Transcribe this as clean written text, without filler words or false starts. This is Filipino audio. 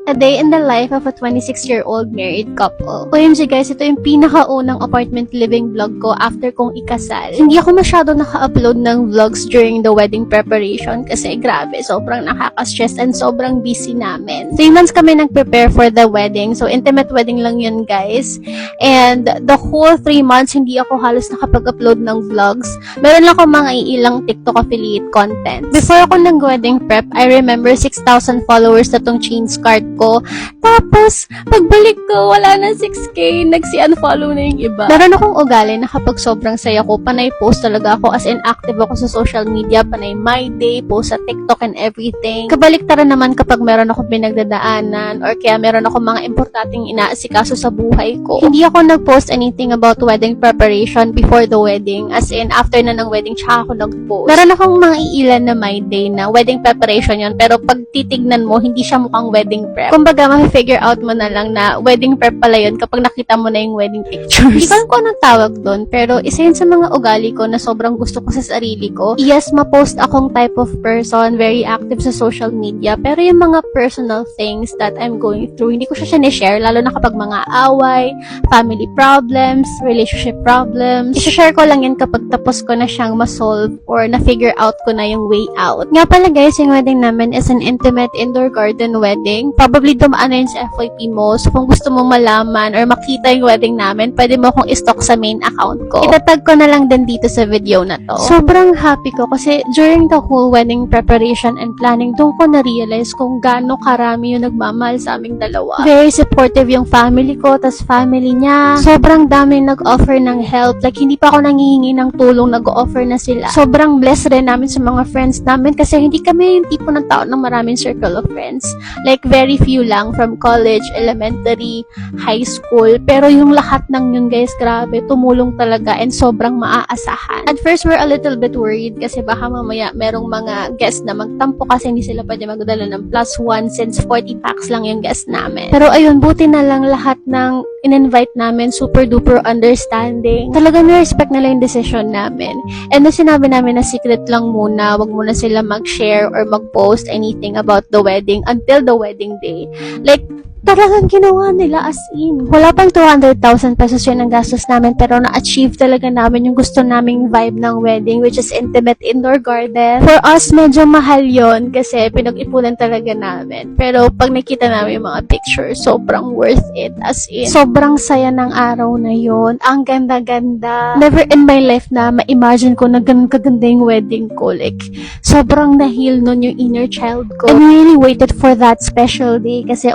A day in the life of a 26-year-old married couple. OMG guys, ito yung pinakaunang apartment living vlog ko after kong ikasal. Hindi ako masyado naka-upload ng vlogs during the wedding preparation kasi grabe, sobrang nakaka-stress and sobrang busy namin. 3 months kami nag-prepare for the wedding, so intimate wedding lang yun guys. And the whole 3 months, hindi ako halos nakapag-upload ng vlogs. Meron lang ako mga ilang TikTok affiliate content. Before ako nag-wedding prep, I remember 6,000 followers na tong Chains card ko. Tapos, pagbalik ko, wala na 6K. Nagsi-unfollow na yung iba. Meron akong ugali na kapag sobrang saya ko, panay post talaga ako as in active ako sa social media, panay my day, post sa TikTok and everything. Kabaliktaran naman kapag meron akong pinagdadaanan or kaya meron akong mga importanteng inaasikaso sa buhay ko. Hindi ako nag-post anything about wedding preparation before the wedding. As in, after na ng wedding, tsaka ako nag-post. Meron akong mga iilan na my day na wedding preparation yon, pero pag titignan mo, hindi siya mukhang wedding prep. Kumbaga, ma-figure out mo na lang na wedding prep pala yun kapag nakita mo na yung wedding pictures. Hindi ko alam kung anong tawag doon, pero isa yun sa mga ugali ko na sobrang gusto ko sa sarili ko. Yes, ma-post akong type of person, very active sa social media, pero yung mga personal things that I'm going through, hindi ko siya sinishare, lalo na kapag mga away, family problems, relationship problems. I-share ko lang yan kapag tapos ko na siyang ma-solve or na-figure out ko na yung way out. Nga pala guys, yung wedding namin is an intimate indoor garden wedding. Probably dumaan na yun sa FYP mo. So kung gusto mo malaman or makita yung wedding namin, pwede mo akong i-stalk sa main account ko. Itatag ko na lang din dito sa video na to. Sobrang happy ko kasi during the whole wedding preparation and planning, doon ko na-realize kung gaano karami yung nagmamahal sa aming dalawa. Very supportive yung family ko, tas family niya. Sobrang dami nag-offer ng help. Like, hindi pa ako nangihingi ng tulong, nag-offer na sila. Sobrang blessed rin namin sa mga friends namin kasi hindi kami yung tipo ng tao ng maraming circle of friends. Like, very few lang from college, elementary, high school. Pero yung lahat ng yun guys, grabe, tumulong talaga and sobrang maaasahan. At first, we're a little bit worried kasi baka mamaya merong mga guests na magtampo kasi hindi sila pwede magdala ng +1 since 40 packs lang yung guest namin. Pero ayun, buti na lang lahat ng in-invite namin, super duper understanding. Talagang na-respect nila yung decision namin. And na sinabi namin na secret lang muna, wag muna sila mag-share or mag-post anything about the wedding until the wedding day. Like, talagang ginawa nila as in. Wala pang 200,000 pesos yun ang gastos namin pero na-achieve talaga namin yung gusto naming vibe ng wedding which is intimate indoor garden. For us, medyo mahal yon kasi pinag-ipunan talaga namin. Pero pag nakita namin yung mga pictures, sobrang worth it. As in, sobrang saya ng araw na yon. Ang ganda-ganda. Never in my life na ma-imagine ko na ganun kaganda yung wedding ko. Like, sobrang na-heal nun yung inner child ko. And we really waited for that special day kasi